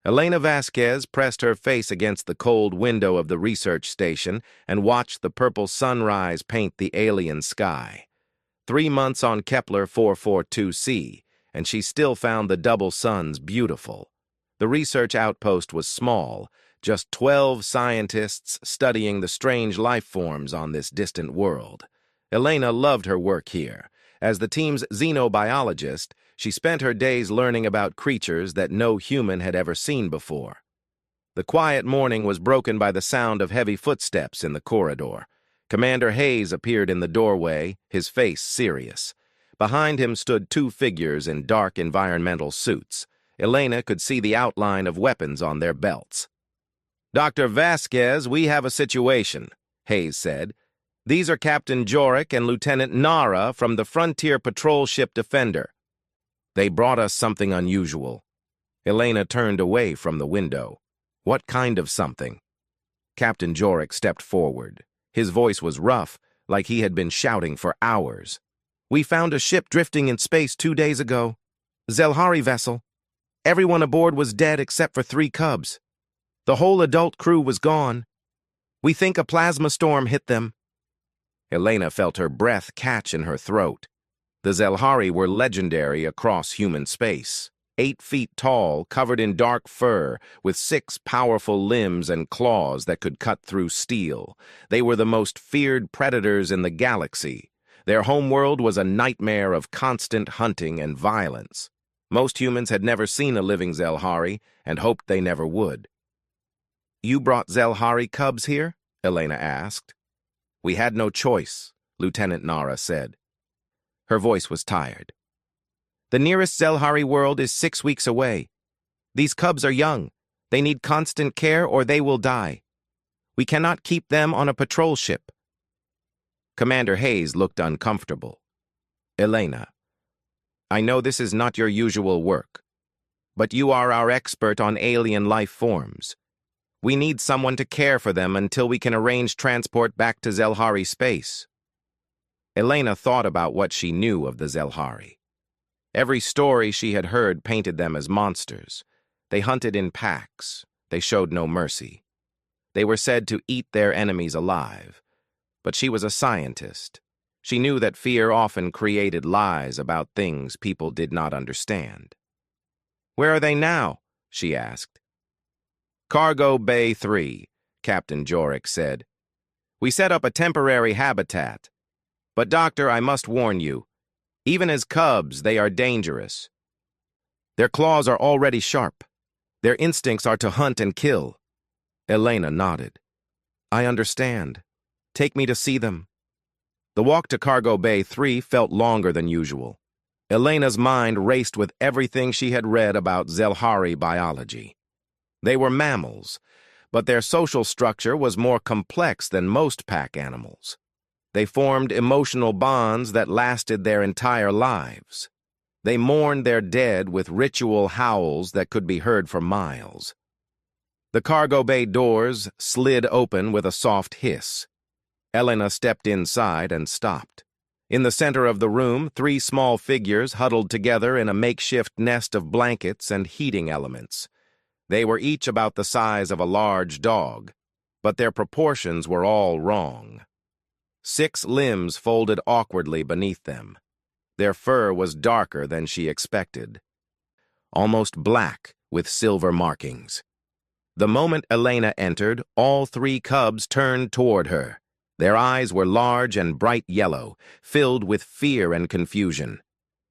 Elena Vasquez pressed her face against the cold window of the research station and watched the purple sunrise paint the alien sky. 3 months on Kepler 442c, and she still found the double suns beautiful. The research outpost was small, just 12 scientists studying the strange life forms on this distant world. Elena loved her work here. As the team's xenobiologist, she spent her days learning about creatures that no human had ever seen before. The quiet morning was broken by the sound of heavy footsteps in the corridor. Commander Hayes appeared in the doorway, his face serious. Behind him stood 2 figures in dark environmental suits. Elena could see the outline of weapons on their belts. "Dr. Vasquez, we have a situation," Hayes said. "These are Captain Jorick and Lieutenant Nara from the Frontier Patrol Ship Defender. They brought us something unusual." Elena turned away from the window. "What kind of something?" Captain Jorick stepped forward. His voice was rough, like he had been shouting for hours. "We found a ship drifting in space 2 days ago. Zelhari vessel. Everyone aboard was dead except for 3 cubs. The whole adult crew was gone. We think a plasma storm hit them." Elena felt her breath catch in her throat. The Zelhari were legendary across human space. 8 feet tall, covered in dark fur, with 6 powerful limbs and claws that could cut through steel. They were the most feared predators in the galaxy. Their homeworld was a nightmare of constant hunting and violence. Most humans had never seen a living Zelhari and hoped they never would. "You brought Zelhari cubs here?" Elena asked. "We had no choice," Lieutenant Nara said. Her voice was tired. "The nearest Zelhari world is 6 weeks away. These cubs are young. They need constant care or they will die. We cannot keep them on a patrol ship." Commander Hayes looked uncomfortable. "Elena, I know this is not your usual work, but you are our expert on alien life forms. We need someone to care for them until we can arrange transport back to Zelhari space." Elena thought about what she knew of the Zelhari. Every story she had heard painted them as monsters. They hunted in packs. They showed no mercy. They were said to eat their enemies alive. But she was a scientist. She knew that fear often created lies about things people did not understand. "Where are they now?" she asked. "Cargo Bay 3, Captain Jorick said. "We set up a temporary habitat. But, Doctor, I must warn you, even as cubs, they are dangerous. Their claws are already sharp. Their instincts are to hunt and kill." Elena nodded. "I understand. Take me to see them." The walk to Cargo Bay 3 felt longer than usual. Elena's mind raced with everything she had read about Zelhari biology. They were mammals, but their social structure was more complex than most pack animals. They formed emotional bonds that lasted their entire lives. They mourned their dead with ritual howls that could be heard for miles. The cargo bay doors slid open with a soft hiss. Elena stepped inside and stopped. In the center of the room, 3 small figures huddled together in a makeshift nest of blankets and heating elements. They were each about the size of a large dog, but their proportions were all wrong. 6 limbs folded awkwardly beneath them. Their fur was darker than she expected, almost black with silver markings. The moment Elena entered, all 3 cubs turned toward her. Their eyes were large and bright yellow, filled with fear and confusion.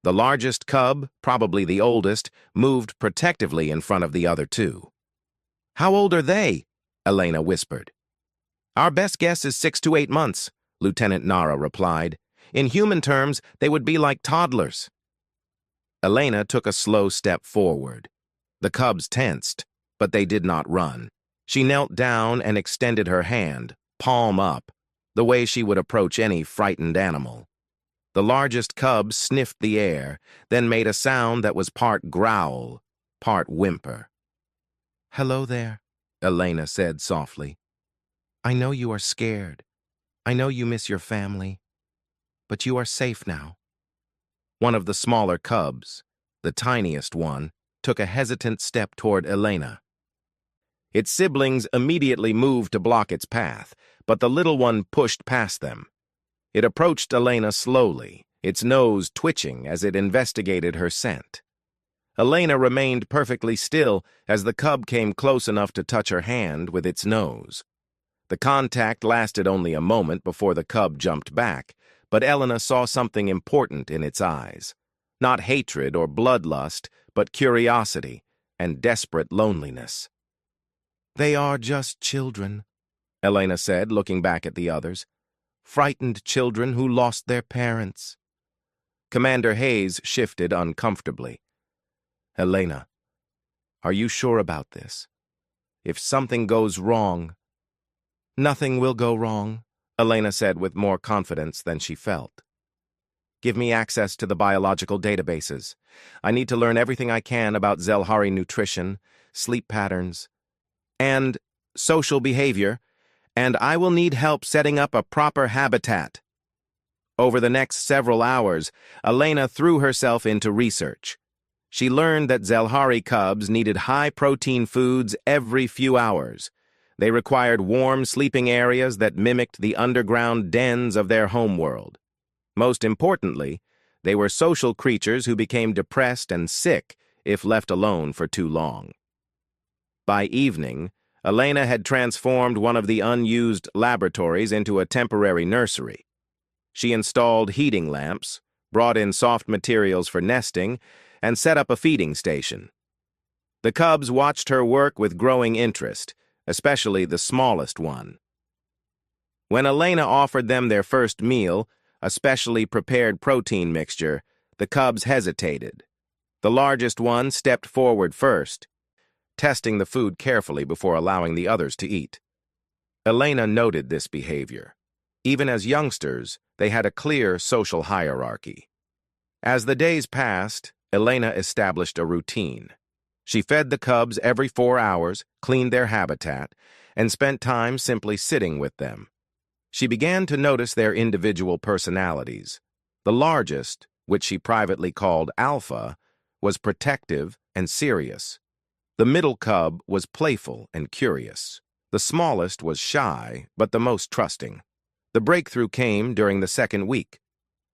The largest cub, probably the oldest, moved protectively in front of the other 2. "How old are they?" Elena whispered. "Our best guess is 6 to 8 months, Lieutenant Nara replied. "In human terms, they would be like toddlers." Elena took a slow step forward. The cubs tensed, but they did not run. She knelt down and extended her hand, palm up, the way she would approach any frightened animal. The largest cub sniffed the air, then made a sound that was part growl, part whimper. "Hello there," Elena said softly. "I know you are scared. I know you miss your family. But you are safe now." One of the smaller cubs, the tiniest one, took a hesitant step toward Elena. Its siblings immediately moved to block its path, but the little one pushed past them. It approached Elena slowly, its nose twitching as it investigated her scent. Elena remained perfectly still as the cub came close enough to touch her hand with its nose. The contact lasted only a moment before the cub jumped back, but Elena saw something important in its eyes. Not hatred or bloodlust, but curiosity and desperate loneliness. "They are just children," Elena said, looking back at the others. "Frightened children who lost their parents." Commander Hayes shifted uncomfortably. "Elena, are you sure about this? If something goes wrong—" "Nothing will go wrong," Elena said with more confidence than she felt. "Give me access to the biological databases. I need to learn everything I can about Zelhari nutrition, sleep patterns, and social behavior, and I will need help setting up a proper habitat." Over the next several hours, Elena threw herself into research. She learned that Zelhari cubs needed high-protein foods every few hours. They required warm sleeping areas that mimicked the underground dens of their homeworld. Most importantly, they were social creatures who became depressed and sick if left alone for too long. By evening, Elena had transformed one of the unused laboratories into a temporary nursery. She installed heating lamps, brought in soft materials for nesting, and set up a feeding station. The cubs watched her work with growing interest, especially the smallest one. When Elena offered them their first meal, a specially prepared protein mixture, the cubs hesitated. The largest one stepped forward first, testing the food carefully before allowing the others to eat. Elena noted this behavior. Even as youngsters, they had a clear social hierarchy. As the days passed, Elena established a routine. She fed the cubs every 4 hours, cleaned their habitat, and spent time simply sitting with them. She began to notice their individual personalities. The largest, which she privately called Alpha, was protective and serious. The middle cub was playful and curious. The smallest was shy, but the most trusting. The breakthrough came during the second week.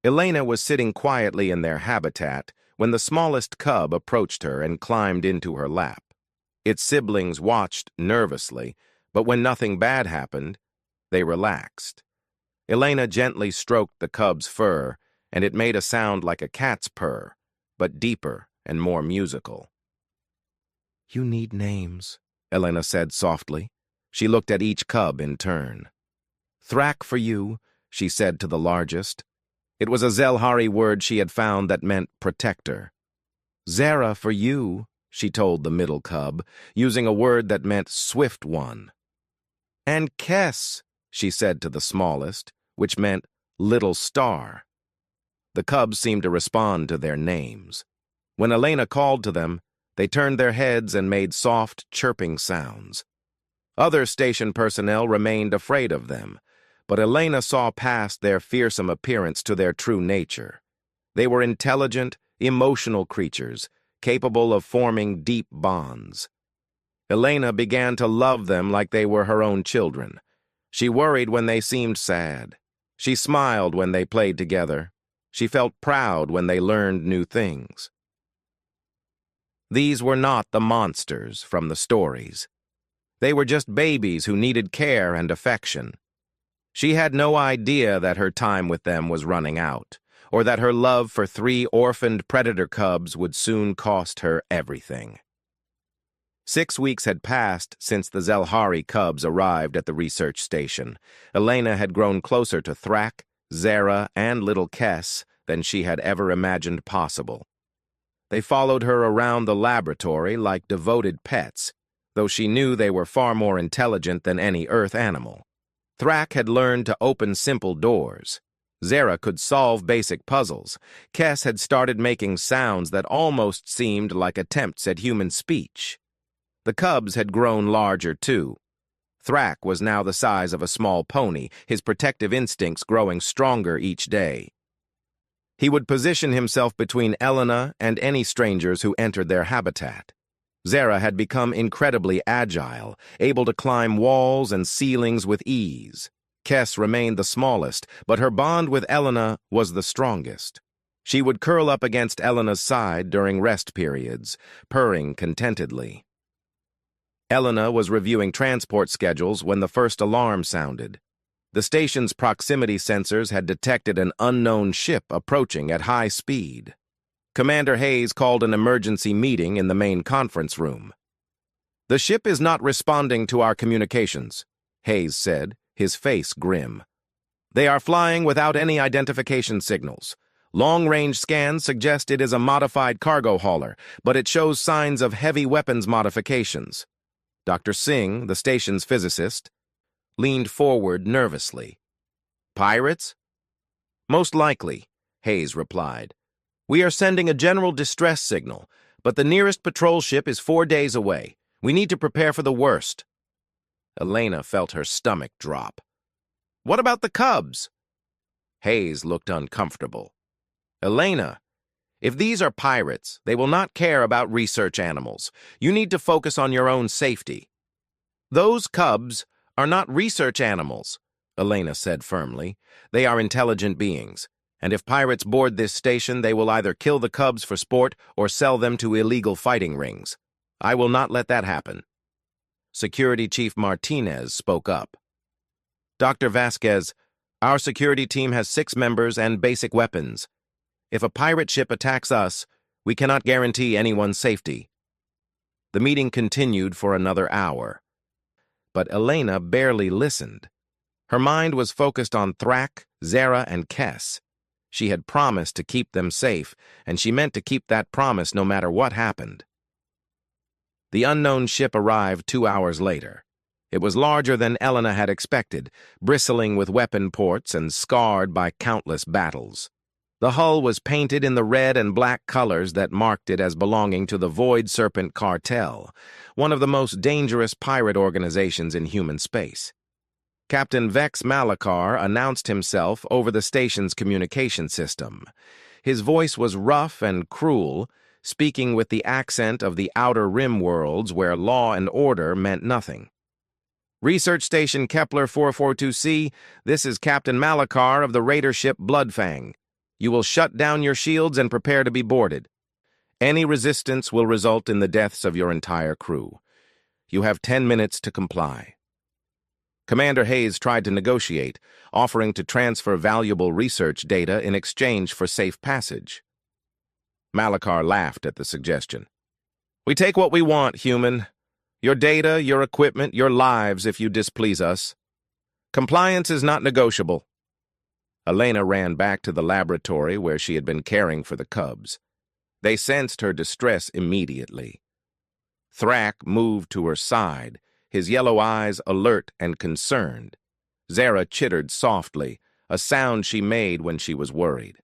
Elena was sitting quietly in their habitat when the smallest cub approached her and climbed into her lap. Its siblings watched nervously, but when nothing bad happened, they relaxed. Elena gently stroked the cub's fur, and it made a sound like a cat's purr, but deeper and more musical. "You need names," Elena said softly. She looked at each cub in turn. "Thrak for you," she said to the largest. It was a Zelhari word she had found that meant protector. "Zara for you," she told the middle cub, using a word that meant swift one. "And Kess," she said to the smallest, which meant little star. The cubs seemed to respond to their names. When Elena called to them, they turned their heads and made soft, chirping sounds. Other station personnel remained afraid of them, but Elena saw past their fearsome appearance to their true nature. They were intelligent, emotional creatures, capable of forming deep bonds. Elena began to love them like they were her own children. She worried when they seemed sad. She smiled when they played together. She felt proud when they learned new things. These were not the monsters from the stories. They were just babies who needed care and affection. She had no idea that her time with them was running out, or that her love for 3 orphaned predator cubs would soon cost her everything. 6 weeks had passed since the Zelhari cubs arrived at the research station. Elena had grown closer to Thrak, Zara, and little Kess than she had ever imagined possible. They followed her around the laboratory like devoted pets, though she knew they were far more intelligent than any Earth animal. Thrak had learned to open simple doors. Zara could solve basic puzzles. Kess had started making sounds that almost seemed like attempts at human speech. The cubs had grown larger, too. Thrak was now the size of a small pony, his protective instincts growing stronger each day. He would position himself between Elena and any strangers who entered their habitat. Zara had become incredibly agile, able to climb walls and ceilings with ease. Kes remained the smallest, but her bond with Elena was the strongest. She would curl up against Elena's side during rest periods, purring contentedly. Elena was reviewing transport schedules when the first alarm sounded. The station's proximity sensors had detected an unknown ship approaching at high speed. Commander Hayes called an emergency meeting in the main conference room. "The ship is not responding to our communications," Hayes said, his face grim. "They are flying without any identification signals. Long-range scans suggest it is a modified cargo hauler, but it shows signs of heavy weapons modifications." Dr. Singh, the station's physicist, leaned forward nervously. "Pirates?" "Most likely," Hayes replied. "We are sending a general distress signal, but the nearest patrol ship is 4 days away. We need to prepare for the worst." Elena felt her stomach drop. "What about the cubs?" Hayes looked uncomfortable. "Elena, if these are pirates, they will not care about research animals. You need to focus on your own safety." "Those cubs are not research animals," Elena said firmly. "They are intelligent beings, and if pirates board this station, they will either kill the cubs for sport or sell them to illegal fighting rings. I will not let that happen." Security Chief Martinez spoke up. "Dr. Vasquez, our security team has 6 members and basic weapons. If a pirate ship attacks us, we cannot guarantee anyone's safety." The meeting continued for another hour. But Elena barely listened. Her mind was focused on Thrak, Zara, and Kes. She had promised to keep them safe, and she meant to keep that promise no matter what happened. The unknown ship arrived 2 hours later. It was larger than Elena had expected, bristling with weapon ports and scarred by countless battles. The hull was painted in the red and black colors that marked it as belonging to the Void Serpent Cartel, one of the most dangerous pirate organizations in human space. Captain Vex Malachar announced himself over the station's communication system. His voice was rough and cruel, speaking with the accent of the Outer Rim worlds where law and order meant nothing. "Research Station Kepler 442C, this is Captain Malachar of the raider ship Bloodfang. You will shut down your shields and prepare to be boarded. Any resistance will result in the deaths of your entire crew. You have 10 minutes to comply." Commander Hayes tried to negotiate, offering to transfer valuable research data in exchange for safe passage. Malachar laughed at the suggestion. "We take what we want, human. Your data, your equipment, your lives if you displease us. Compliance is not negotiable." Elena ran back to the laboratory where she had been caring for the cubs. They sensed her distress immediately. Thrak moved to her side, his yellow eyes alert and concerned. Zara chittered softly, a sound she made when she was worried.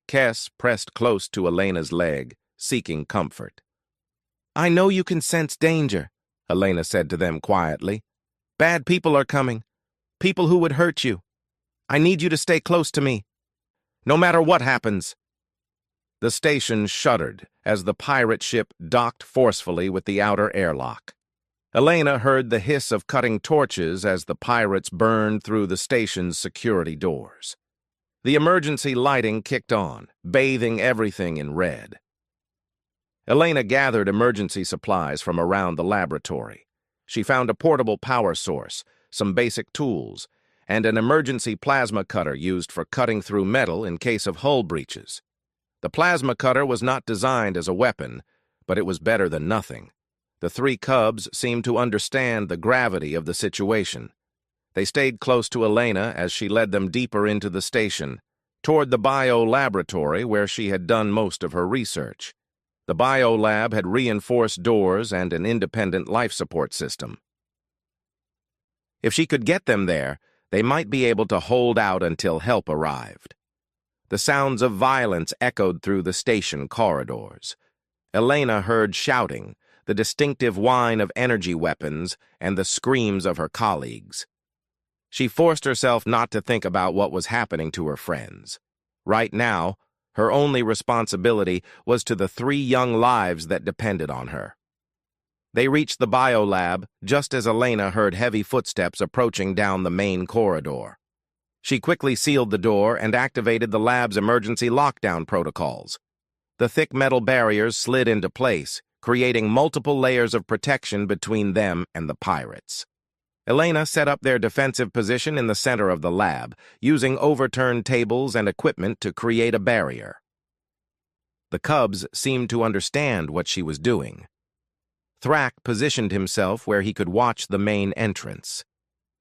Kes pressed close to Elena's leg, seeking comfort. "I know you can sense danger," Elena said to them quietly. "Bad people are coming, people who would hurt you. I need you to stay close to me, no matter what happens." The station shuddered as the pirate ship docked forcefully with the outer airlock. Elena heard the hiss of cutting torches as the pirates burned through the station's security doors. The emergency lighting kicked on, bathing everything in red. Elena gathered emergency supplies from around the laboratory. She found a portable power source, some basic tools, and an emergency plasma cutter used for cutting through metal in case of hull breaches. The plasma cutter was not designed as a weapon, but it was better than nothing. The 3 cubs seemed to understand the gravity of the situation. They stayed close to Elena as she led them deeper into the station, toward the bio-laboratory where she had done most of her research. The bio-lab had reinforced doors and an independent life support system. If she could get them there, they might be able to hold out until help arrived. The sounds of violence echoed through the station corridors. Elena heard shouting, the distinctive whine of energy weapons, and the screams of her colleagues. She forced herself not to think about what was happening to her friends. Right now, her only responsibility was to the 3 young lives that depended on her. They reached the biolab just as Elena heard heavy footsteps approaching down the main corridor. She quickly sealed the door and activated the lab's emergency lockdown protocols. The thick metal barriers slid into place, creating multiple layers of protection between them and the pirates. Elena set up their defensive position in the center of the lab, using overturned tables and equipment to create a barrier. The cubs seemed to understand what she was doing. Thrak positioned himself where he could watch the main entrance.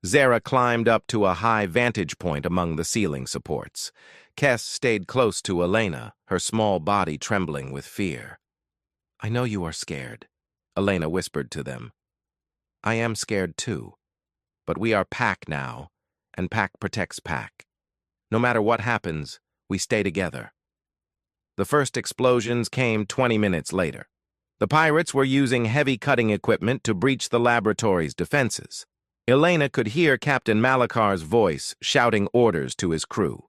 Zara climbed up to a high vantage point among the ceiling supports. Kes stayed close to Elena, her small body trembling with fear. "I know you are scared," Elena whispered to them. "I am scared too. But we are pack now, and pack protects pack. No matter what happens, we stay together." The first explosions came 20 minutes later. The pirates were using heavy cutting equipment to breach the laboratory's defenses. Elena could hear Captain Malakar's voice shouting orders to his crew.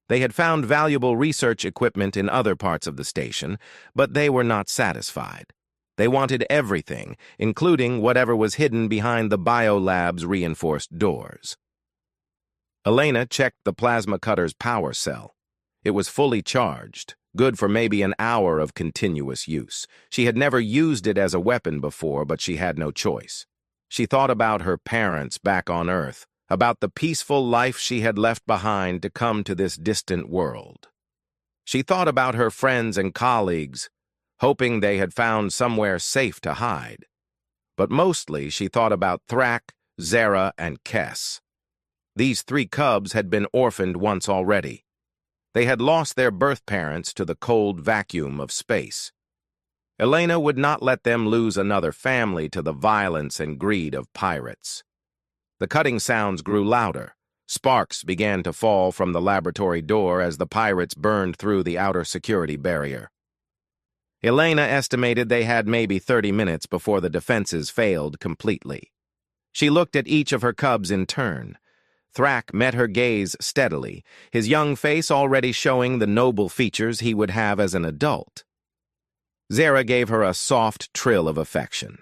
They had found valuable research equipment in other parts of the station, but they were not satisfied. They wanted everything, including whatever was hidden behind the biolab's reinforced doors. Elena checked the plasma cutter's power cell. It was fully charged, good for maybe an hour of continuous use. She had never used it as a weapon before, but she had no choice. She thought about her parents back on Earth, about the peaceful life she had left behind to come to this distant world. She thought about her friends and colleagues, hoping they had found somewhere safe to hide. But mostly she thought about Thrak, Zara, and Kes. These three cubs had been orphaned once already. They had lost their birth parents to the cold vacuum of space. Elena would not let them lose another family to the violence and greed of pirates. The cutting sounds grew louder. Sparks began to fall from the laboratory door as the pirates burned through the outer security barrier. Elena estimated they had maybe 30 minutes before the defenses failed completely. She looked at each of her cubs in turn. Thrak met her gaze steadily, his young face already showing the noble features he would have as an adult. Zara gave her a soft trill of affection.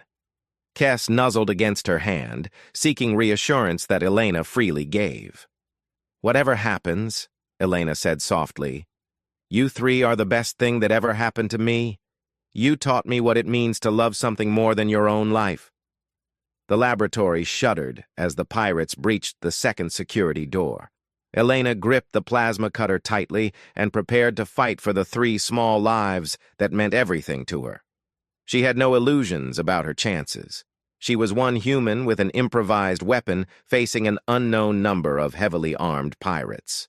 Kes nuzzled against her hand, seeking reassurance that Elena freely gave. "Whatever happens," Elena said softly, "you three are the best thing that ever happened to me. You taught me what it means to love something more than your own life." The laboratory shuddered as the pirates breached the second security door. Elena gripped the plasma cutter tightly and prepared to fight for the three small lives that meant everything to her. She had no illusions about her chances. She was one human with an improvised weapon facing an unknown number of heavily armed pirates.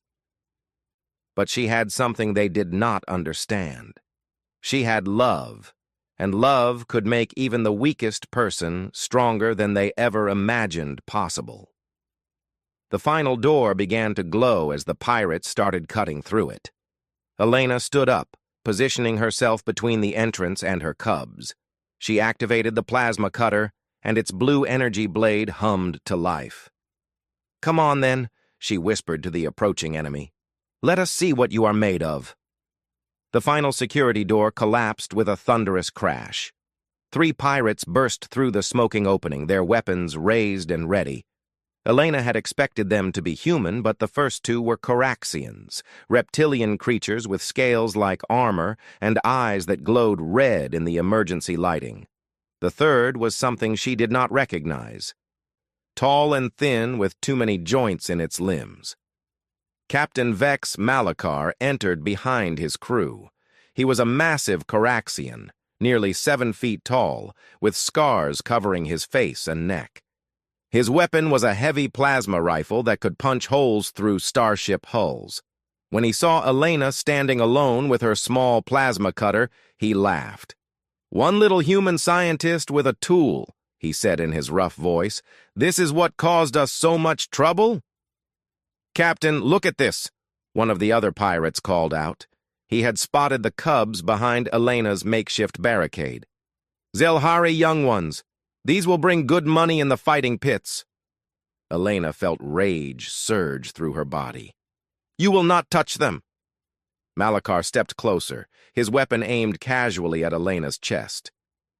But she had something they did not understand. She had love, and love could make even the weakest person stronger than they ever imagined possible. The final door began to glow as the pirates started cutting through it. Elena stood up, positioning herself between the entrance and her cubs. She activated the plasma cutter, and its blue energy blade hummed to life. "Come on, then," she whispered to the approaching enemy. "Let us see what you are made of." The final security door collapsed with a thunderous crash. Three pirates burst through the smoking opening, their weapons raised and ready. Elena had expected them to be human, but the first two were Coraxians, reptilian creatures with scales like armor and eyes that glowed red in the emergency lighting. The third was something she did not recognize. Tall and thin with too many joints in its limbs. Captain Vex Malakar entered behind his crew. He was a massive Coraxian, nearly 7 feet tall, with scars covering his face and neck. His weapon was a heavy plasma rifle that could punch holes through starship hulls. When he saw Elena standing alone with her small plasma cutter, he laughed. "One little human scientist with a tool," he said in his rough voice. "This is what caused us so much trouble?" "Captain, look at this," one of the other pirates called out. He had spotted the cubs behind Elena's makeshift barricade. "Zelhari young ones. These will bring good money in the fighting pits." Elena felt rage surge through her body. "You will not touch them." Malakar stepped closer, his weapon aimed casually at Elena's chest.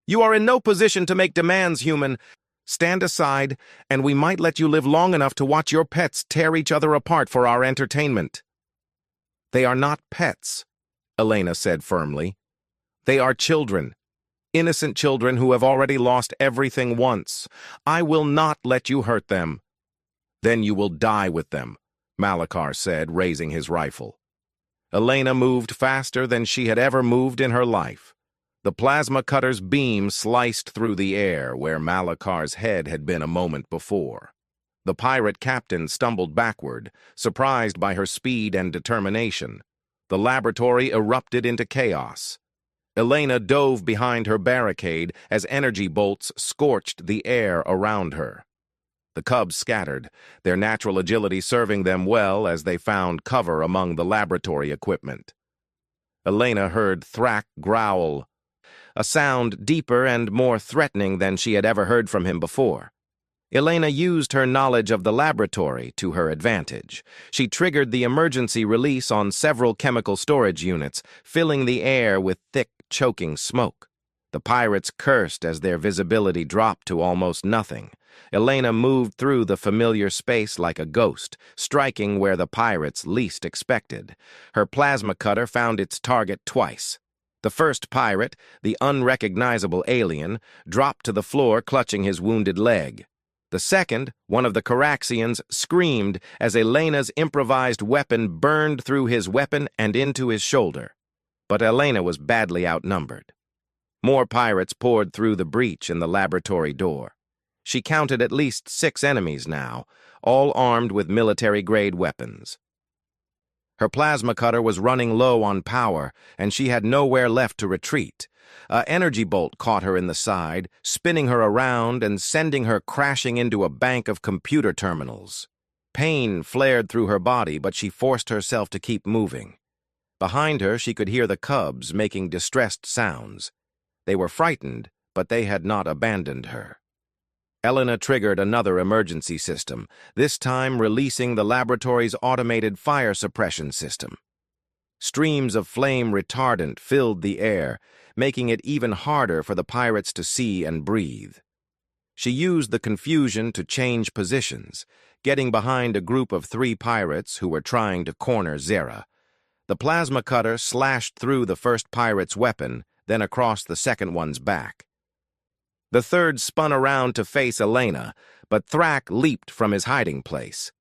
You are in no position to make demands, human. Stand aside, and we might let you live long enough to watch your pets tear each other apart for our entertainment. They are not pets, Elena said firmly. They are children. Innocent children who have already lost everything once. I will not let you hurt them. Then you will die with them, Malachar said, raising his rifle. Elena moved faster than she had ever moved in her life. The plasma cutter's beam sliced through the air where Malachar's head had been a moment before. The pirate captain stumbled backward, surprised by her speed and determination. The laboratory erupted into chaos. Elena dove behind her barricade as energy bolts scorched the air around her. The cubs scattered, their natural agility serving them well as they found cover among the laboratory equipment. Elena heard Thrak growl, a sound deeper and more threatening than she had ever heard from him before. Elena used her knowledge of the laboratory to her advantage. She triggered the emergency release on several chemical storage units, filling the air with thick, choking smoke. The pirates cursed as their visibility dropped to almost nothing. Elena moved through the familiar space like a ghost, striking where the pirates least expected. Her plasma cutter found its target twice. The first pirate, the unrecognizable alien, dropped to the floor clutching his wounded leg. The second, one of the Caraxians, screamed as Elena's improvised weapon burned through his weapon and into his shoulder. But Elena was badly outnumbered. More pirates poured through the breach in the laboratory door. She counted at least 6 enemies now, all armed with military-grade weapons. Her plasma cutter was running low on power, and she had nowhere left to retreat. An energy bolt caught her in the side, spinning her around and sending her crashing into a bank of computer terminals. Pain flared through her body, but she forced herself to keep moving. Behind her, she could hear the cubs making distressed sounds. They were frightened, but they had not abandoned her. Elena triggered another emergency system, this time releasing the laboratory's automated fire suppression system. Streams of flame retardant filled the air, making it even harder for the pirates to see and breathe. She used the confusion to change positions, getting behind a group of 3 pirates who were trying to corner Zera. The plasma cutter slashed through the first pirate's weapon, then across the second one's back. The third spun around to face Elena, but Thrak leaped from his hiding place.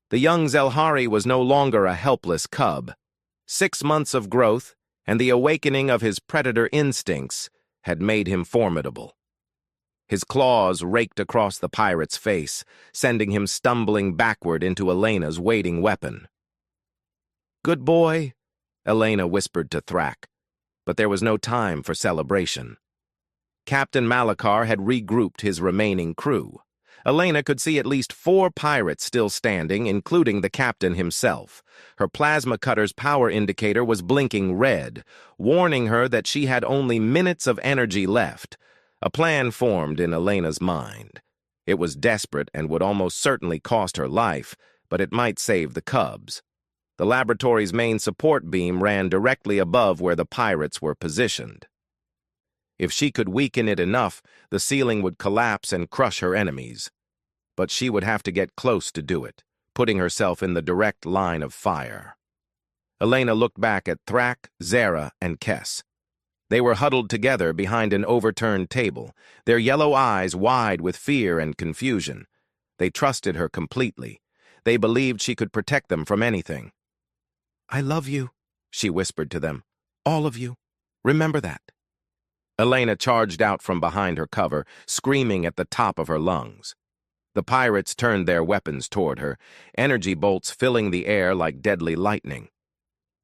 The young Zelhari was no longer a helpless cub. 6 months of growth and the awakening of his predator instincts had made him formidable. His claws raked across the pirate's face, sending him stumbling backward into Elena's waiting weapon. "Good boy," Elena whispered to Thrak, but there was no time for celebration. Captain Malachar had regrouped his remaining crew. Elena could see at least 4 pirates still standing, including the captain himself. Her plasma cutter's power indicator was blinking red, warning her that she had only minutes of energy left. A plan formed in Elena's mind. It was desperate and would almost certainly cost her life, but it might save the cubs. The laboratory's main support beam ran directly above where the pirates were positioned. If she could weaken it enough, the ceiling would collapse and crush her enemies. But she would have to get close to do it, putting herself in the direct line of fire. Elena looked back at Thrak, Zera, and Kess. They were huddled together behind an overturned table, their yellow eyes wide with fear and confusion. They trusted her completely. They believed she could protect them from anything. "I love you," she whispered to them. "All of you. Remember that." Elena charged out from behind her cover, screaming at the top of her lungs. The pirates turned their weapons toward her, energy bolts filling the air like deadly lightning.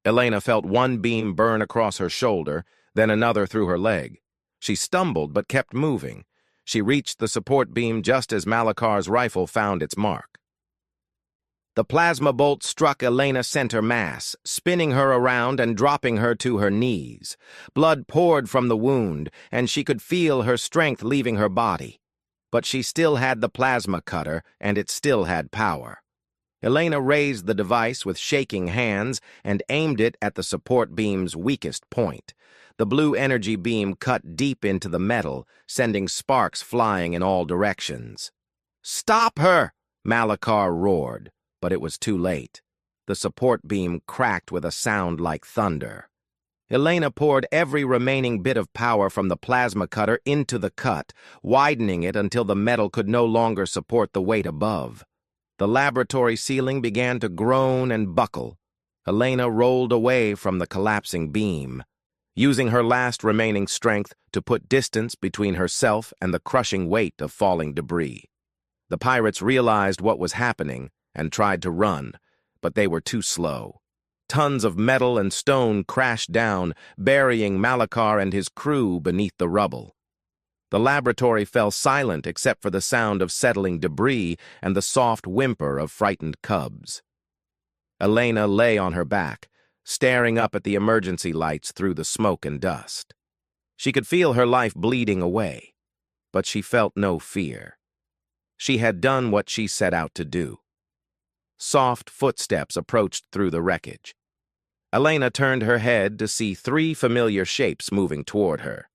Elena felt one beam burn across her shoulder, then another through her leg. She stumbled but kept moving. She reached the support beam just as Malachar's rifle found its mark. The plasma bolt struck Elena center mass, spinning her around and dropping her to her knees. Blood poured from the wound, and she could feel her strength leaving her body. But she still had the plasma cutter, and it still had power. Elena raised the device with shaking hands and aimed it at the support beam's weakest point. The blue energy beam cut deep into the metal, sending sparks flying in all directions. "Stop her!" Malachar roared, but it was too late. The support beam cracked with a sound like thunder. Elena poured every remaining bit of power from the plasma cutter into the cut, widening it until the metal could no longer support the weight above. The laboratory ceiling began to groan and buckle. Elena rolled away from the collapsing beam, using her last remaining strength to put distance between herself and the crushing weight of falling debris. The pirates realized what was happening and tried to run, but they were too slow. Tons of metal and stone crashed down, burying Malachar and his crew beneath the rubble. The laboratory fell silent except for the sound of settling debris and the soft whimper of frightened cubs. Elena lay on her back, staring up at the emergency lights through the smoke and dust. She could feel her life bleeding away, but she felt no fear. She had done what she set out to do. Soft footsteps approached through the wreckage. Elena turned her head to see 3 familiar shapes moving toward her.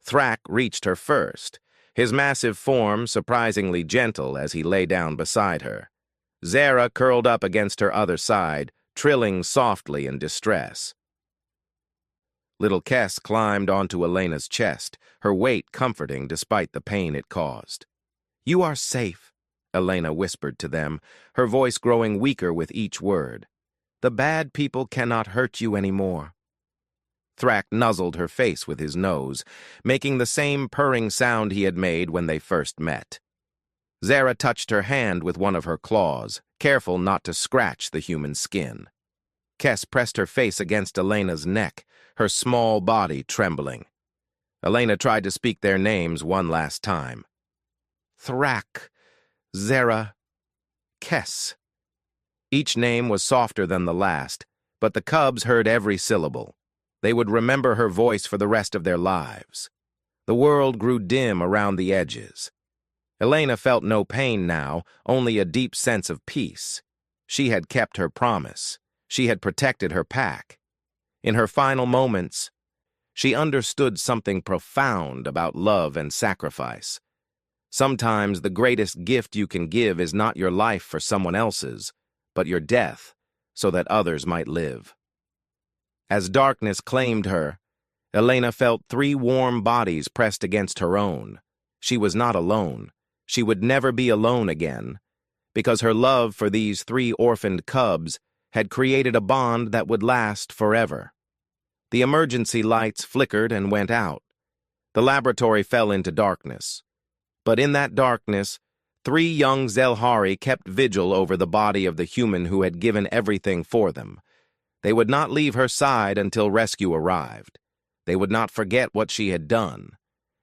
Thrak reached her first, his massive form surprisingly gentle as he lay down beside her. Zara curled up against her other side, trilling softly in distress. Little Kess climbed onto Elena's chest, her weight comforting despite the pain it caused. "You are safe," Elena whispered to them, her voice growing weaker with each word. "The bad people cannot hurt you anymore." Thrak nuzzled her face with his nose, making the same purring sound he had made when they first met. Zara touched her hand with one of her claws, careful not to scratch the human skin. Kess pressed her face against Elena's neck, her small body trembling. Elena tried to speak their names one last time. Thrak, Zara, Kess. Each name was softer than the last, but the cubs heard every syllable. They would remember her voice for the rest of their lives. The world grew dim around the edges. Elena felt no pain now, only a deep sense of peace. She had kept her promise. She had protected her pack. In her final moments, she understood something profound about love and sacrifice. Sometimes the greatest gift you can give is not your life for someone else's, but your death, so that others might live. As darkness claimed her, Elena felt 3 warm bodies pressed against her own. She was not alone. She would never be alone again, because her love for these 3 orphaned cubs had created a bond that would last forever. The emergency lights flickered and went out. The laboratory fell into darkness. But in that darkness, 3 young Zelhari kept vigil over the body of the human who had given everything for them. They would not leave her side until rescue arrived. They would not forget what she had done,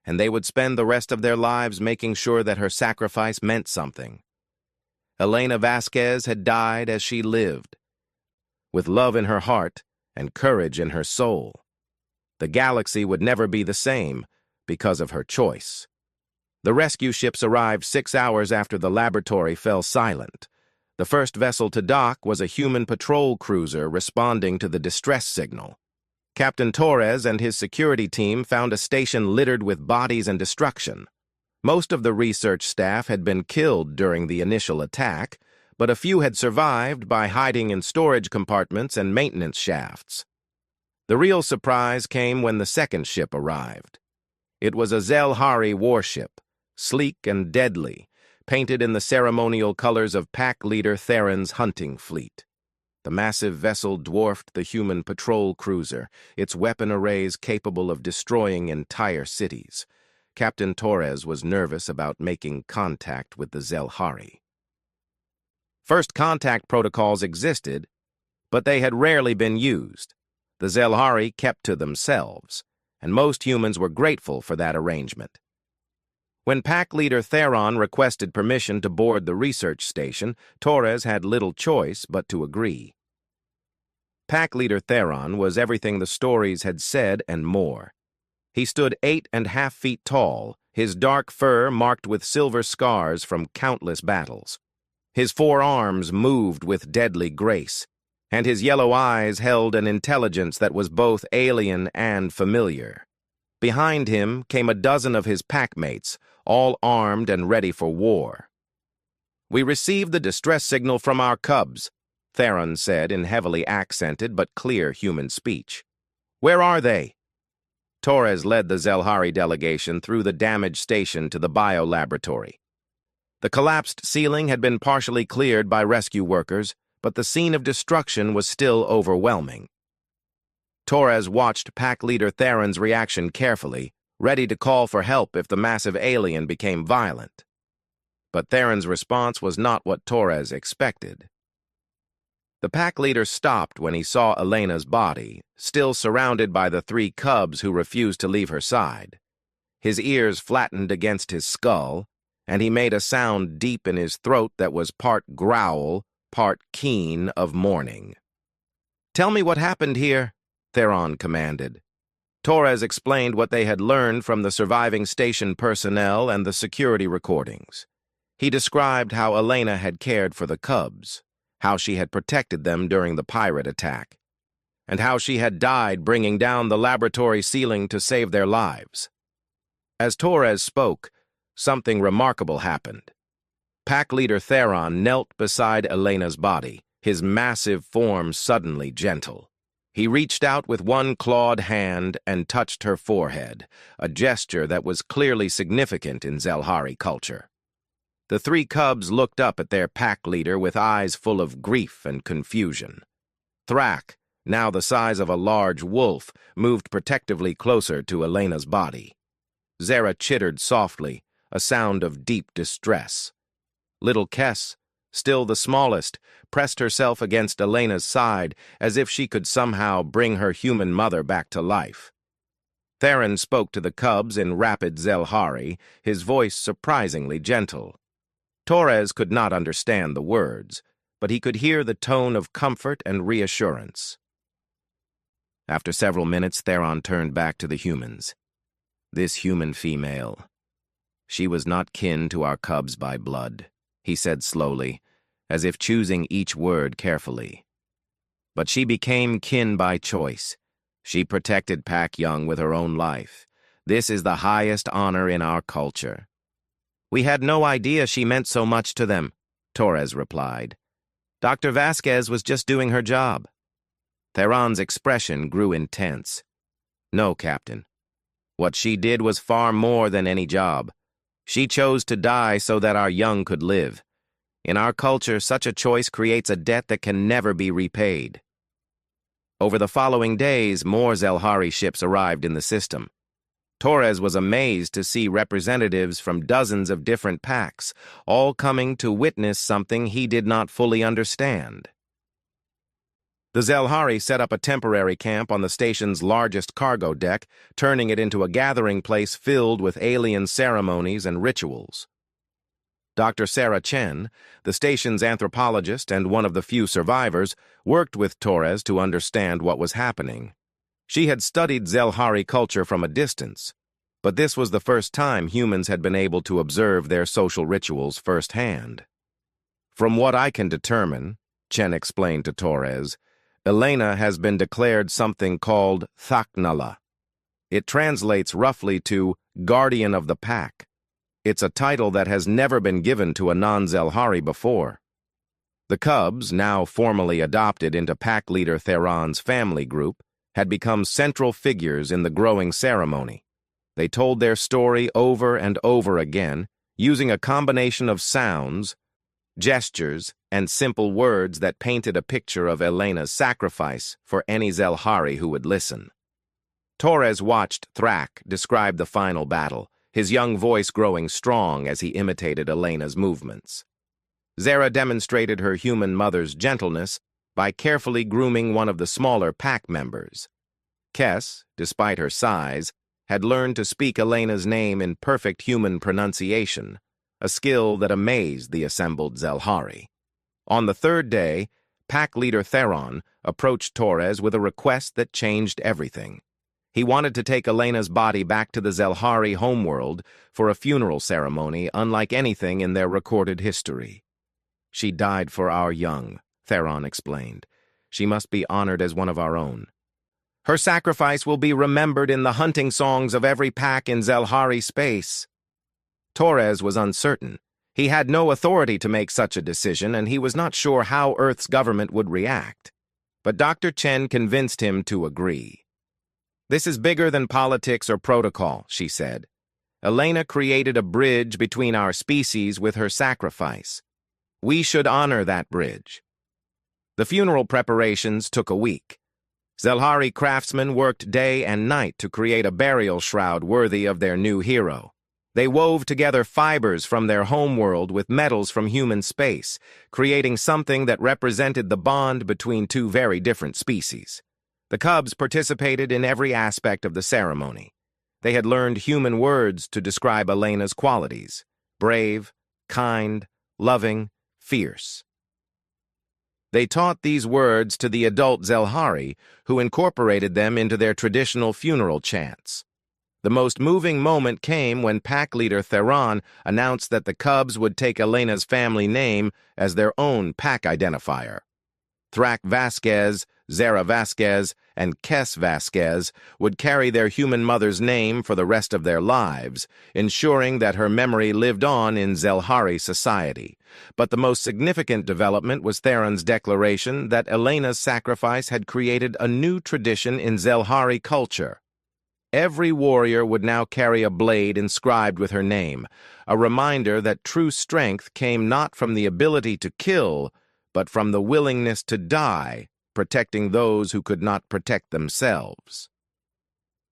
and they would spend the rest of their lives making sure that her sacrifice meant something. Elena Vasquez had died as she lived, with love in her heart and courage in her soul. The galaxy would never be the same because of her choice. The rescue ships arrived 6 hours after the laboratory fell silent. The first vessel to dock was a human patrol cruiser responding to the distress signal. Captain Torres and his security team found a station littered with bodies and destruction. Most of the research staff had been killed during the initial attack, but a few had survived by hiding in storage compartments and maintenance shafts. The real surprise came when the second ship arrived. It was a Zelhari warship, sleek and deadly, painted in the ceremonial colors of pack leader Theron's hunting fleet. The massive vessel dwarfed the human patrol cruiser, its weapon arrays capable of destroying entire cities. Captain Torres was nervous about making contact with the Zelhari. First contact protocols existed, but they had rarely been used. The Zelhari kept to themselves, and most humans were grateful for that arrangement. When pack leader Theron requested permission to board the research station, Torres had little choice but to agree. Pack leader Theron was everything the stories had said and more. He stood 8.5 feet tall, his dark fur marked with silver scars from countless battles. His 4 arms moved with deadly grace, and his yellow eyes held an intelligence that was both alien and familiar. Behind him came a dozen of his packmates, all armed and ready for war. "We received the distress signal from our cubs," Theron said in heavily accented but clear human speech. "Where are they?" Torres led the Zelhari delegation through the damaged station to the biolaboratory. The collapsed ceiling had been partially cleared by rescue workers, but the scene of destruction was still overwhelming. Torres watched Pack Leader Theron's reaction carefully, ready to call for help if the massive alien became violent. But Theron's response was not what Torres expected. The pack leader stopped when he saw Elena's body, still surrounded by the 3 cubs who refused to leave her side. His ears flattened against his skull, and he made a sound deep in his throat that was part growl, part keen of mourning. "Tell me what happened here," Theron commanded. Torres explained what they had learned from the surviving station personnel and the security recordings. He described how Elena had cared for the cubs, how she had protected them during the pirate attack, and how she had died bringing down the laboratory ceiling to save their lives. As Torres spoke, something remarkable happened. Pack Leader Theron knelt beside Elena's body, his massive form suddenly gentle. He reached out with one clawed hand and touched her forehead, a gesture that was clearly significant in Zelhari culture. The 3 cubs looked up at their pack leader with eyes full of grief and confusion. Thrak, now the size of a large wolf, moved protectively closer to Elena's body. Zara chittered softly, a sound of deep distress. Little Kess, still the smallest, pressed herself against Elena's side as if she could somehow bring her human mother back to life. Theron spoke to the cubs in rapid Zelhari, his voice surprisingly gentle. Torres could not understand the words, but he could hear the tone of comfort and reassurance. After several minutes, Theron turned back to the humans. "This human female. She was not kin to our cubs by blood," he said slowly, as if choosing each word carefully. "But she became kin by choice. She protected Pack Young with her own life. This is the highest honor in our culture." "We had no idea she meant so much to them," Torres replied. "Dr. Vasquez was just doing her job." Theron's expression grew intense. "No, Captain. What she did was far more than any job. She chose to die so that our young could live. In our culture, such a choice creates a debt that can never be repaid." Over the following days, more Zelhari ships arrived in the system. Torres was amazed to see representatives from dozens of different packs, all coming to witness something he did not fully understand. The Zelhari set up a temporary camp on the station's largest cargo deck, turning it into a gathering place filled with alien ceremonies and rituals. Dr. Sarah Chen, the station's anthropologist and one of the few survivors, worked with Torres to understand what was happening. She had studied Zelhari culture from a distance, but this was the first time humans had been able to observe their social rituals firsthand. "From what I can determine," Chen explained to Torres, "Elena has been declared something called Thaknala. It translates roughly to Guardian of the Pack. It's a title that has never been given to a non-Zelhari before." The cubs, now formally adopted into Pack Leader Theron's family group, had become central figures in the growing ceremony. They told their story over and over again, using a combination of sounds, gestures, and simple words that painted a picture of Elena's sacrifice for any Zelhari who would listen. Torres watched Thrak describe the final battle, his young voice growing strong as he imitated Elena's movements. Zara demonstrated her human mother's gentleness by carefully grooming one of the smaller pack members. Kess, despite her size, had learned to speak Elena's name in perfect human pronunciation, a skill that amazed the assembled Zelhari. On the 3rd day, Pack Leader Theron approached Torres with a request that changed everything. He wanted to take Elena's body back to the Zelhari homeworld for a funeral ceremony unlike anything in their recorded history. She died for our young, Theron explained. She must be honored as one of our own. Her sacrifice will be remembered in the hunting songs of every pack in Zelhari space. Torres was uncertain. He had no authority to make such a decision, and he was not sure how Earth's government would react. But Dr. Chen convinced him to agree. This is bigger than politics or protocol, she said. Elena created a bridge between our species with her sacrifice. We should honor that bridge. The funeral preparations took a week. Zelhari craftsmen worked day and night to create a burial shroud worthy of their new hero. They wove together fibers from their homeworld with metals from human space, creating something that represented the bond between two very different species. The cubs participated in every aspect of the ceremony. They had learned human words to describe Elena's qualities: brave, kind, loving, fierce. They taught these words to the adult Zelhari, who incorporated them into their traditional funeral chants. The most moving moment came when pack leader Theron announced that the cubs would take Elena's family name as their own pack identifier. Thrak Vasquez, Zara Vasquez, and Kes Vasquez would carry their human mother's name for the rest of their lives, ensuring that her memory lived on in Zelhari society. But the most significant development was Theron's declaration that Elena's sacrifice had created a new tradition in Zelhari culture. Every warrior would now carry a blade inscribed with her name, a reminder that true strength came not from the ability to kill, but from the willingness to die, protecting those who could not protect themselves.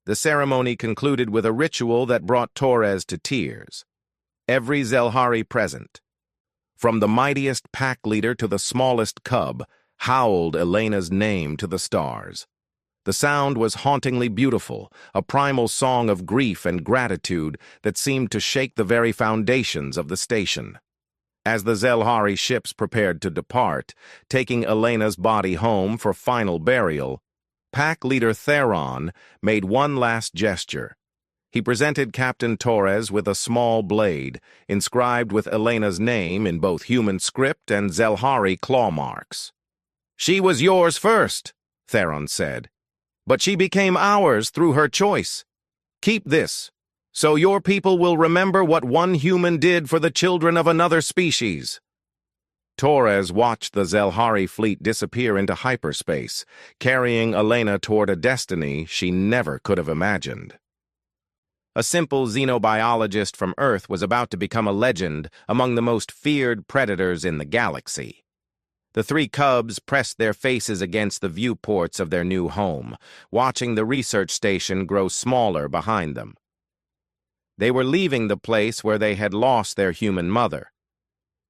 The ceremony concluded with a ritual that brought Torres to tears. Every Zelhari present, from the mightiest pack leader to the smallest cub, howled Elena's name to the stars. The sound was hauntingly beautiful, a primal song of grief and gratitude that seemed to shake the very foundations of the station. As the Zelhari ships prepared to depart, taking Elena's body home for final burial, pack leader Theron made one last gesture. He presented Captain Torres with a small blade, inscribed with Elena's name in both human script and Zelhari claw marks. "She was yours first," Theron said, "but she became ours through her choice. Keep this, so your people will remember what one human did for the children of another species." Torres watched the Zelhari fleet disappear into hyperspace, carrying Elena toward a destiny she never could have imagined. A simple xenobiologist from Earth was about to become a legend among the most feared predators in the galaxy. The three cubs pressed their faces against the viewports of their new home, watching the research station grow smaller behind them. They were leaving the place where they had lost their human mother,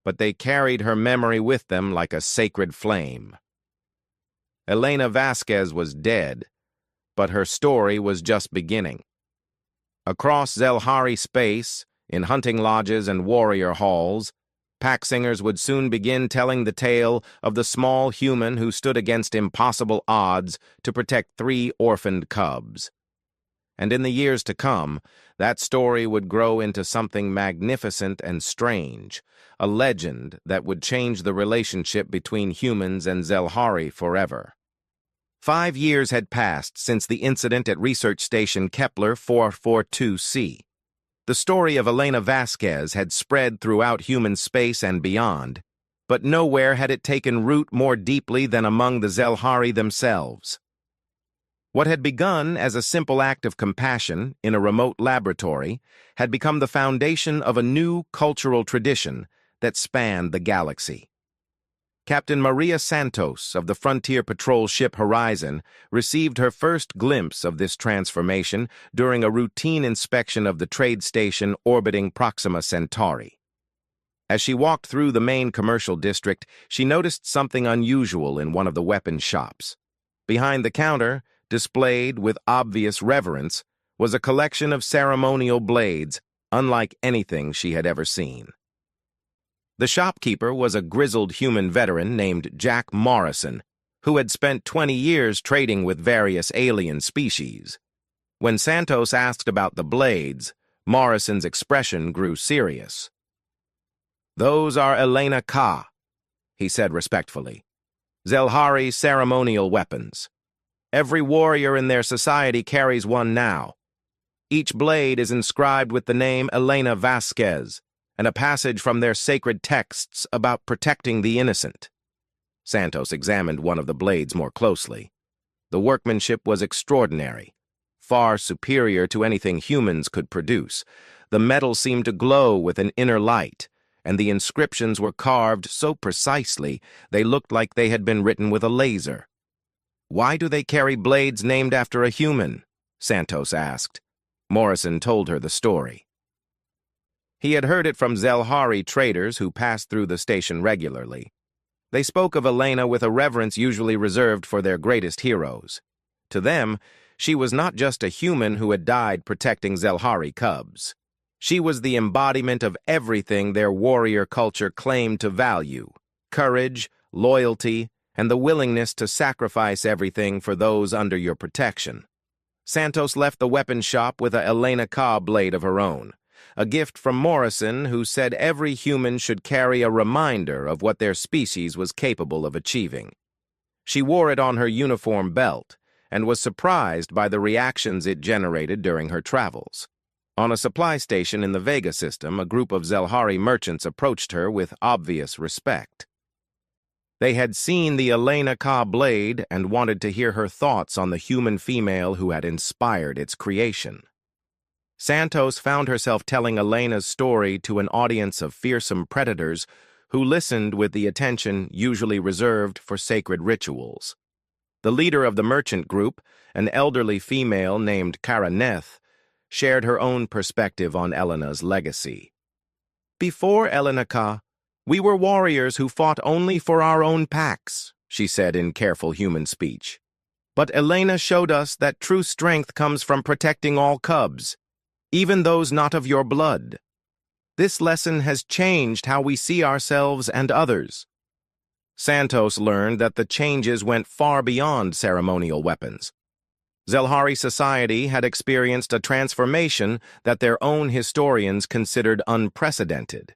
but they carried her memory with them like a sacred flame. Elena Vasquez was dead, but her story was just beginning. Across Zelhari space, in hunting lodges and warrior halls, pack singers would soon begin telling the tale of the small human who stood against impossible odds to protect three orphaned cubs. And in the years to come, that story would grow into something magnificent and strange, a legend that would change the relationship between humans and Zelhari forever. 5 years had passed since the incident at Research Station Kepler 442c. The story of Elena Vasquez had spread throughout human space and beyond, but nowhere had it taken root more deeply than among the Zelhari themselves. What had begun as a simple act of compassion in a remote laboratory had become the foundation of a new cultural tradition that spanned the galaxy. Captain Maria Santos of the Frontier Patrol ship Horizon received her first glimpse of this transformation during a routine inspection of the trade station orbiting Proxima Centauri. As she walked through the main commercial district, she noticed something unusual in one of the weapons shops. Behind the counter, displayed with obvious reverence, was a collection of ceremonial blades, unlike anything she had ever seen. The shopkeeper was a grizzled human veteran named Jack Morrison, who had spent 20 years trading with various alien species. When Santos asked about the blades, Morrison's expression grew serious. "Those are Elena Ka," he said respectfully. Zelhari ceremonial weapons. Every warrior in their society carries one now. Each blade is inscribed with the name Elena Vasquez and a passage from their sacred texts about protecting the innocent. Santos examined one of the blades more closely. The workmanship was extraordinary, far superior to anything humans could produce. The metal seemed to glow with an inner light, and the inscriptions were carved so precisely they looked like they had been written with a laser. "Why do they carry blades named after a human?" Santos asked. Morrison told her the story. He had heard it from Zelhari traders who passed through the station regularly. They spoke of Elena with a reverence usually reserved for their greatest heroes. To them, she was not just a human who had died protecting Zelhari cubs. She was the embodiment of everything their warrior culture claimed to value: courage, loyalty, and the willingness to sacrifice everything for those under your protection. Santos left the weapon shop with a Elena Ka blade of her own, a gift from Morrison, who said every human should carry a reminder of what their species was capable of achieving. She wore it on her uniform belt and was surprised by the reactions it generated during her travels. On a supply station in the Vega system, a group of Zelhari merchants approached her with obvious respect. They had seen the Elena Ka blade and wanted to hear her thoughts on the human female who had inspired its creation. Santos found herself telling Elena's story to an audience of fearsome predators who listened with the attention usually reserved for sacred rituals. The leader of the merchant group, an elderly female named Karaneth, shared her own perspective on Elena's legacy. "Before Elena Ka, we were warriors who fought only for our own packs," she said in careful human speech. "But Elena showed us that true strength comes from protecting all cubs, even those not of your blood. This lesson has changed how we see ourselves and others." Santos learned that the changes went far beyond ceremonial weapons. Zelhari society had experienced a transformation that their own historians considered unprecedented.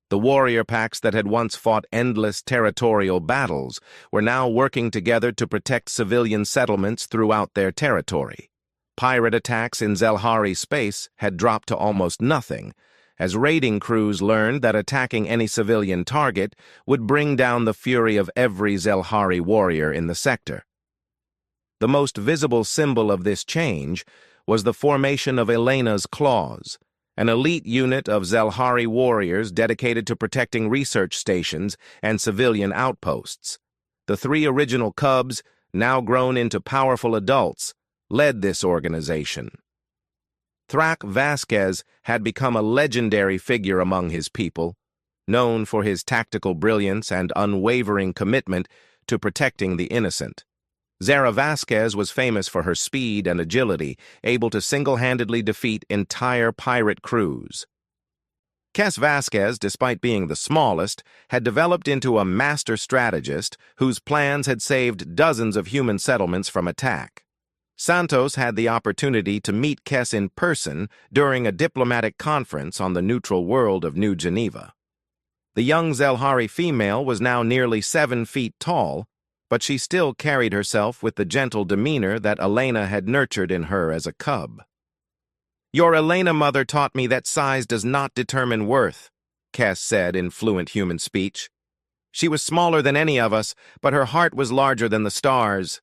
The warrior packs that had once fought endless territorial battles were now working together to protect civilian settlements throughout their territory. Pirate attacks in Zelhari space had dropped to almost nothing, as raiding crews learned that attacking any civilian target would bring down the fury of every Zelhari warrior in the sector. The most visible symbol of this change was the formation of Elena's Claws, an elite unit of Zelhari warriors dedicated to protecting research stations and civilian outposts. The three original cubs, now grown into powerful adults, led this organization. Thrak Vasquez had become a legendary figure among his people, known for his tactical brilliance and unwavering commitment to protecting the innocent. Zara Vasquez was famous for her speed and agility, able to single-handedly defeat entire pirate crews. Kes Vasquez, despite being the smallest, had developed into a master strategist whose plans had saved dozens of human settlements from attack. Santos had the opportunity to meet Kes in person during a diplomatic conference on the neutral world of New Geneva. The young Zelhari female was now nearly 7 feet tall, but she still carried herself with the gentle demeanor that Elena had nurtured in her as a cub. "Your Elena mother taught me that size does not determine worth," Kes said in fluent human speech. "She was smaller than any of us, but her heart was larger than the stars.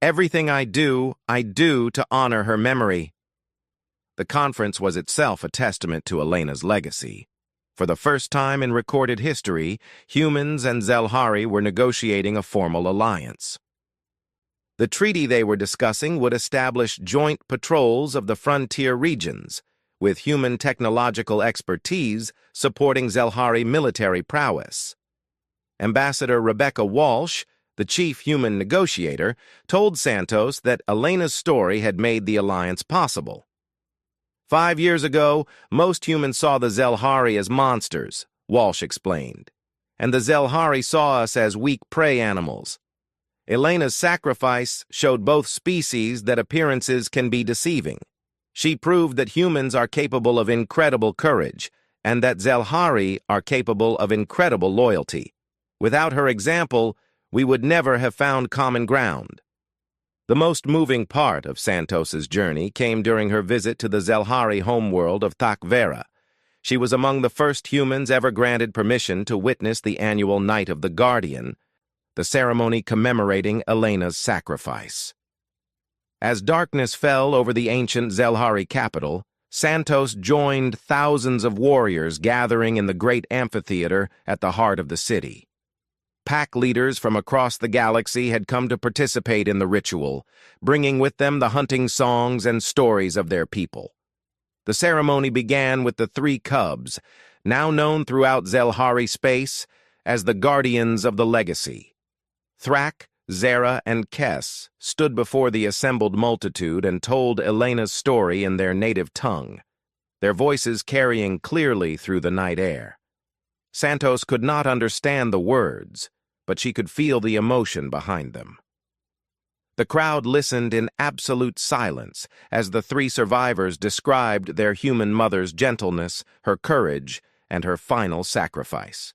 Everything I do to honor her memory." The conference was itself a testament to Elena's legacy. For the first time in recorded history, humans and Zelhari were negotiating a formal alliance. The treaty they were discussing would establish joint patrols of the frontier regions, with human technological expertise supporting Zelhari military prowess. Ambassador Rebecca Walsh, the chief human negotiator, told Santos that Elena's story had made the alliance possible. "5 years ago, most humans saw the Zelhari as monsters," Walsh explained, "and the Zelhari saw us as weak prey animals. Elena's sacrifice showed both species that appearances can be deceiving. She proved that humans are capable of incredible courage, and that Zelhari are capable of incredible loyalty. Without her example, we would never have found common ground. The most moving part of Santos's journey came during her visit to the Zelhari homeworld of Thakvera. She was among the first humans ever granted permission to witness the annual Night of the Guardian, the ceremony commemorating Elena's sacrifice. As darkness fell over the ancient Zelhari capital, Santos joined thousands of warriors gathering in the great amphitheater at the heart of the city. Pack leaders from across the galaxy had come to participate in the ritual, bringing with them the hunting songs and stories of their people. The ceremony began with the three cubs, now known throughout Zelhari space as the Guardians of the Legacy. Thrak, Zera, and Kes stood before the assembled multitude and told Elena's story in their native tongue, their voices carrying clearly through the night air. Santos could not understand the words, but she could feel the emotion behind them. The crowd listened in absolute silence as the three survivors described their human mother's gentleness, her courage, and her final sacrifice.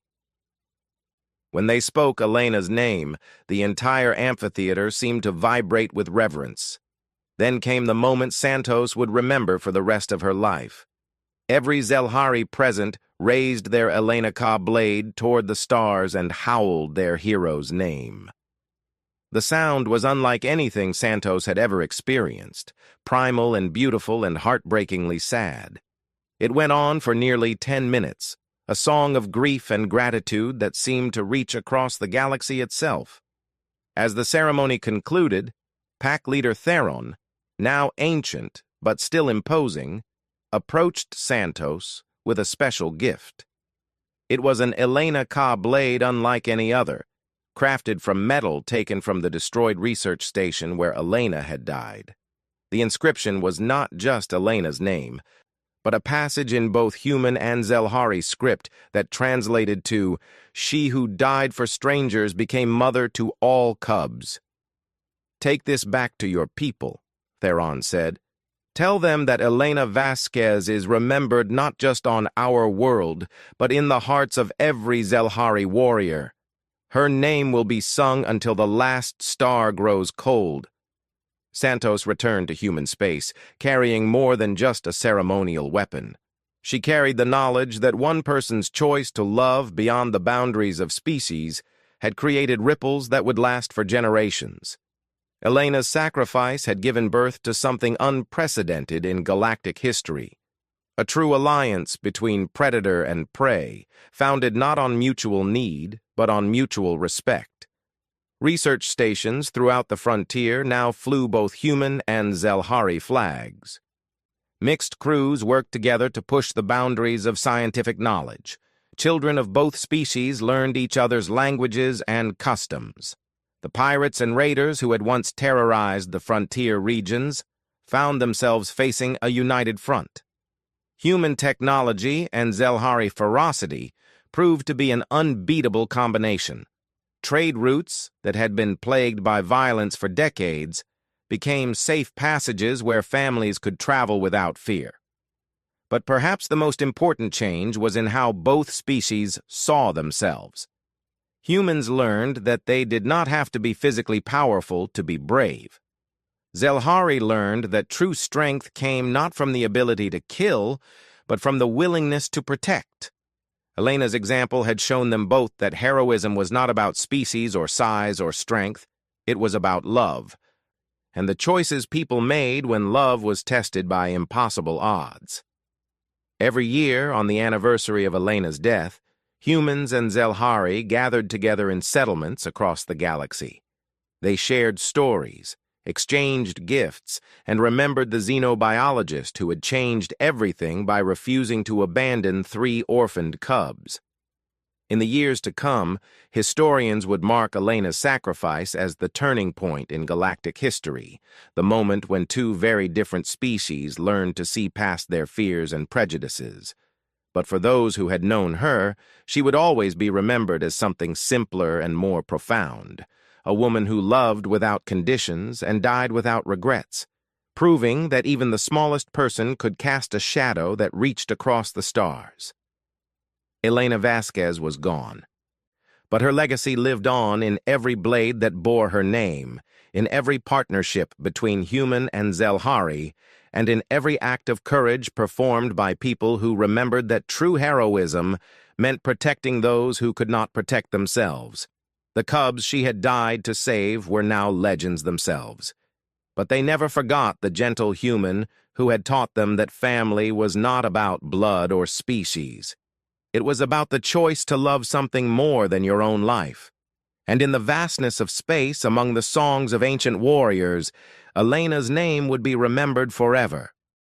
When they spoke Elena's name, the entire amphitheater seemed to vibrate with reverence. Then came the moment Santos would remember for the rest of her life. Every Zelhari present raised their Elena Ka blade toward the stars and howled their hero's name. The sound was unlike anything Santos had ever experienced, primal and beautiful and heartbreakingly sad. It went on for nearly 10 minutes, a song of grief and gratitude that seemed to reach across the galaxy itself. As the ceremony concluded, Pack Leader Theron, now ancient but still imposing, approached Santos with a special gift. It was an Elena Ka blade unlike any other, crafted from metal taken from the destroyed research station where Elena had died. The inscription was not just Elena's name, but a passage in both human and Zelhari script that translated to, "She who died for strangers became mother to all cubs." "Take this back to your people," Theron said. "Tell them that Elena Vasquez is remembered not just on our world, but in the hearts of every Zelhari warrior. Her name will be sung until the last star grows cold." Santos returned to human space, carrying more than just a ceremonial weapon. She carried the knowledge that one person's choice to love beyond the boundaries of species had created ripples that would last for generations. Elena's sacrifice had given birth to something unprecedented in galactic history, a true alliance between predator and prey, founded not on mutual need, but on mutual respect. Research stations throughout the frontier now flew both human and Zelhari flags. Mixed crews worked together to push the boundaries of scientific knowledge. Children of both species learned each other's languages and customs. The pirates and raiders who had once terrorized the frontier regions found themselves facing a united front. Human technology and Zelhari ferocity proved to be an unbeatable combination. Trade routes that had been plagued by violence for decades became safe passages where families could travel without fear. But perhaps the most important change was in how both species saw themselves. Humans learned that they did not have to be physically powerful to be brave. Zelhari learned that true strength came not from the ability to kill, but from the willingness to protect. Elena's example had shown them both that heroism was not about species or size or strength, it was about love, and the choices people made when love was tested by impossible odds. Every year, on the anniversary of Elena's death, humans and Zelhari gathered together in settlements across the galaxy. They shared stories, exchanged gifts, and remembered the xenobiologist who had changed everything by refusing to abandon 3 orphaned cubs. In the years to come, historians would mark Elena's sacrifice as the turning point in galactic history, the moment when 2 very different species learned to see past their fears and prejudices. But for those who had known her, she would always be remembered as something simpler and more profound, a woman who loved without conditions and died without regrets, proving that even the smallest person could cast a shadow that reached across the stars. Elena Vasquez was gone. But her legacy lived on in every blade that bore her name, in every partnership between human and Zelhari, and in every act of courage performed by people who remembered that true heroism meant protecting those who could not protect themselves. The cubs she had died to save were now legends themselves. But they never forgot the gentle human who had taught them that family was not about blood or species. It was about the choice to love something more than your own life. And in the vastness of space, among the songs of ancient warriors, Elena's name would be remembered forever.